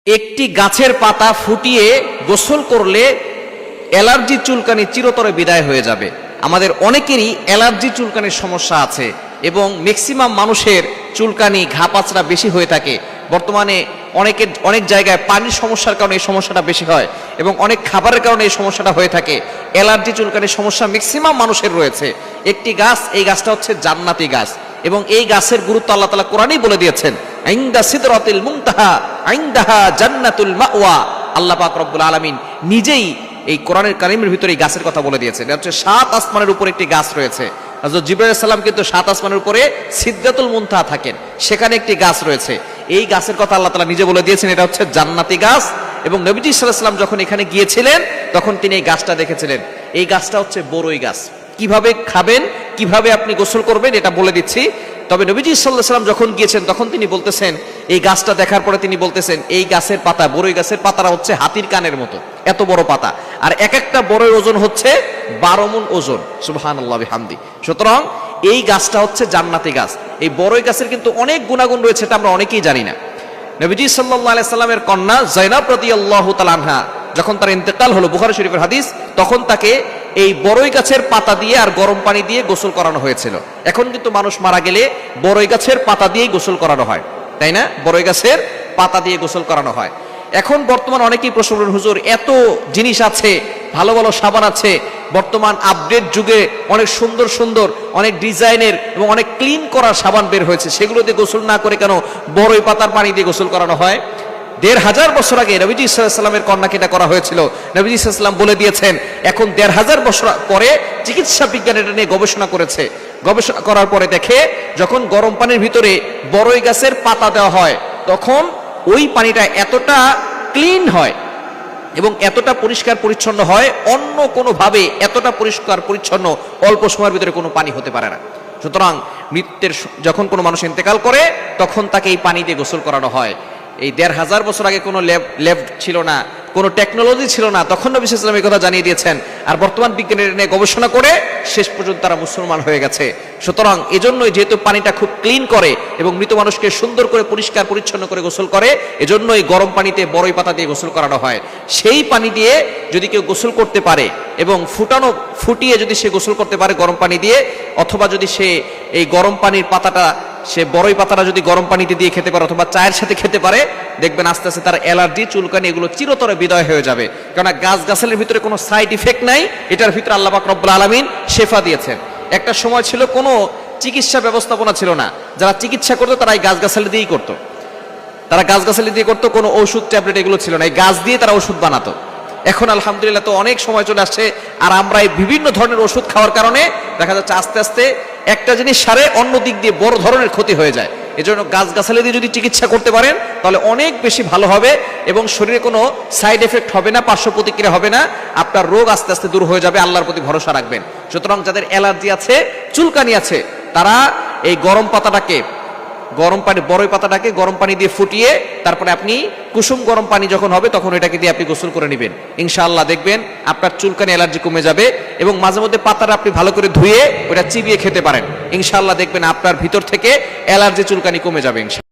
একটি গাছের পাতা ফুটিয়ে গোসল করলে অ্যালার্জি চুলকানি চিরতরে বিদায় হয়ে যাবে। আমাদের অনেকেরই অ্যালার্জি চুলকানির সমস্যা আছে এবং ম্যাক্সিমাম মানুষের চুলকানি ঘাপাচড়া বেশি হয়ে থাকে। বর্তমানে অনেক জায়গায় পানির সমস্যার কারণে এই সমস্যাটা বেশি হয় এবং অনেক খাবারের কারণে এই সমস্যাটা হয়ে থাকে। অ্যালার্জি চুলকানির সমস্যা ম্যাক্সিমাম মানুষের রয়েছে। একটি গাছ, এই গাছটা হচ্ছে জান্নাতি গাছ এবং এই গাছের গুরুত্ব আল্লাহ তাআলা কোরআনেই বলে দিয়েছেন, ইনদা সিদরাতিল মুনতাহা ইনদাহা জান্নাতুল মাওয়া। আল্লাহ পাক রব্বুল আলামিন নিজেই এই কোরআনের কারিমের ভিতরে এই গাছের কথা বলে দিয়েছেন। এটা হচ্ছে 7 আসমানের উপর একটি গাছ রয়েছে। হযরত জিবরাইল আলাইহিস সালাম কিন্তু 7 আসমানের উপরে সিদরাতুল মুনতাহা থাকেন, সেখানে একটি গাছ রয়েছে। এই গাছের কথা আল্লাহ তাআলা নিজে বলে দিয়েছেন, এটা হচ্ছে জান্নাতি গাছ। এবং নবীজি সাল্লাল্লাহু আলাইহি ওয়াসাল্লাম যখন এখানে গিয়েছিলেন তখন তিনি এই গাছটা দেখেছিলেন। এই গাছটা হচ্ছে বড়ই গাছ। কিভাবে খাবেন, কিভাবে আপনি গোসল করবেন এটা বলে দিচ্ছি। তবে নবীজি সাল্লাল্লাহু আলাইহি ওয়াসাল্লাম যখন গিয়েছেন তখন তিনি বলতেছেন, এই গাছটা দেখার পরে তিনি বলতেছেন, এই গাছের পাতা, বড়ই গাছের পাতাটা হচ্ছে হাতির কানের মতো, এত বড় পাতা, আর এক একটা বড়ের ওজন হচ্ছে 12 মুন ওজন। সুবহানাল্লাহ বিহামদি। সুতরাং এই গাছটা হচ্ছে জান্নাতি গাছ। এই বড়ই গাছের কিন্তু অনেক গুণাগুণ রয়েছে, এটা আমরা অনেকেই জানি না। নবীজি সাল্লাল্লাহু আলাইহি সাল্লামের কন্যা যায়েনব রাদিয়াল্লাহু তাআলা আনহা যখন তার ইন্তেকাল হলো, বুখারী শরীফের হাদিস, তখন তাকে এই বড়ই গাছের পাতা দিয়ে আর গরম পানি দিয়ে গোসল করানো হয়েছিল। এখন কিন্তু মানুষ মারা গেলে বড়ই গাছের পাতা দিয়েই গোসল করানো হয়, তাই না? বড়ই গাছের পাতা দিয়ে গোসল করানো হয়। এখন বর্তমান অনেকেই প্রশ্ন করেন, হুজুর এত জিনিস আছে, ভালো ভালো সাবান আছে, বর্তমান আপডেট যুগে অনেক সুন্দর সুন্দর, অনেক ডিজাইনের এবং অনেক ক্লিন করার সাবান বের হয়েছে, সেগুলো দিয়ে গোসল না করে কেন বড়ই পাতার পানি দিয়ে গোসল করানো হয়? 1500 বছর আগে নবীজি সাল্লাল্লাহু আলাইহি ওয়াসাল্লামের কন্যাকে এটা করা হয়েছিল। নবীজি সাল্লাল্লাহু আলাইহি ওয়াসাল্লাম বলে দিয়েছেন, এখন 1500 বছর পরে চিকিৎসা বিজ্ঞান এটা নিয়ে গবেষণা করেছে। গবেষণা করার পরে দেখে, যখন গরম পানির ভিতরে বড়ই গাছের পাতা দেওয়া হয় তখন ওই পানিটা এতটা ক্লিন হয় এবং এতটা পরিষ্কার পরিচ্ছন্ন হয়, অন্য কোনোভাবে এতটা পরিষ্কার পরিচ্ছন্ন অল্প সময়ের ভিতরে কোনো পানি হতে পারে না। সুতরাং মৃত্যুর যখন কোনো মানুষ ইন্তেকাল করে তখন তাকে এই পানি দিয়ে গোসল করানো হয়। এই 1500 বছর আগে কোনো ল্যাব ছিল না, কোনো টেকনোলজি ছিল না, তখন নবী সাল্লাল্লাহু আলাইহি ওয়াসাল্লাম এই কথা জানিয়ে দিয়েছেন। আর বর্তমান বিজ্ঞানীরা নিয়ে গবেষণা করে শেষ পর্যন্ত তারা মুসলমান হয়ে গেছে। সুতরাং এজন্যই, যেহেতু পানিটা খুব ক্লিন করে এবং মৃত মানুষকে সুন্দর করে পরিষ্কার পরিচ্ছন্ন করে গোসল করে, এজন্যই গরম পানিতে বড়ই পাতা দিয়ে গোসল করানো হয়। সেই পানি দিয়ে যদি কেউ গোসল করতে পারে এবং ফুটিয়ে যদি সে গোসল করতে পারে গরম পানি দিয়ে, অথবা যদি সে এই গরম পানির পাতাটা, সে বড়ই পাতাটা যদি গরম পানিতে দিয়ে খেতে পারে অথবা চায়ের সাথে খেতে পারে, দেখবেন আস্তে আস্তে তার অ্যালার্জি চুলকানি এগুলো চিরতরে বিদায় হয়ে যাবে। কেননা গাছগাছালির ভিতরে কোনো সাইড ইফেক্ট নাই, এটার ভিতরে আল্লাহ পাক রব্বুল আলামিন শেফা দিয়েছেন। একটা সময় ছিল কোনো চিকিৎসা ব্যবস্থাপনা ছিল না, যারা চিকিৎসা করতো তারা এই গাছগাছালি দিয়েই করতো, তারা গাছগাছালি দিয়ে করতো, কোনো ওষুধ ট্যাবলেট এগুলো ছিল না, এই গাছ দিয়ে তারা ওষুধ বানাতো। এখন আলহামদুলিল্লাহ তো অনেক সময় চলে আসছে, আর আমরা এই বিভিন্ন ধরনের ওষুধ খাওয়ার কারণে দেখা যাচ্ছে আস্তে আস্তে একটা জিনিস সারে অন্য দিক দিয়ে বড় ধরনের ক্ষতি হয়ে যায়। এজন্য গাছগাছালি দিয়ে যদি চিকিৎসা করতে পারেন তাহলে অনেক বেশি ভালো হবে এবং শরীরে কোনো সাইড এফেক্ট হবে না, পার্শ্ব প্রতিক্রিয়া হবে না, আপনার রোগ আস্তে আস্তে দূর হয়ে যাবে। আল্লাহর প্রতি ভরসা রাখবেন। সুতরাং যাদের অ্যালার্জি আছে, চুলকানি আছে, তারা এই গরম পাতাটাকে, গরম পানি, বড়ই পাতাটাকে গরম পানি দিয়ে ফুটিয়ে তারপরে আপনি কুসুম গরম পানি যখন হবে তখন এটাকে দিয়ে আপনি গোসল করে নেবেন। ইনশাআল্লাহ দেখবেন আপনার চুলকানি, অ্যালার্জি কমে যাবে। এবং মাঝে মধ্যে পাতাটা আপনি ভালো করে ধুয়ে ওটা চিবিয়ে খেতে পারেন। ইনশাআল্লাহ দেখবেন আপনার ভিতর থেকে অ্যালার্জি চুলকানি কমে যাবে ইনশাআল্লাহ।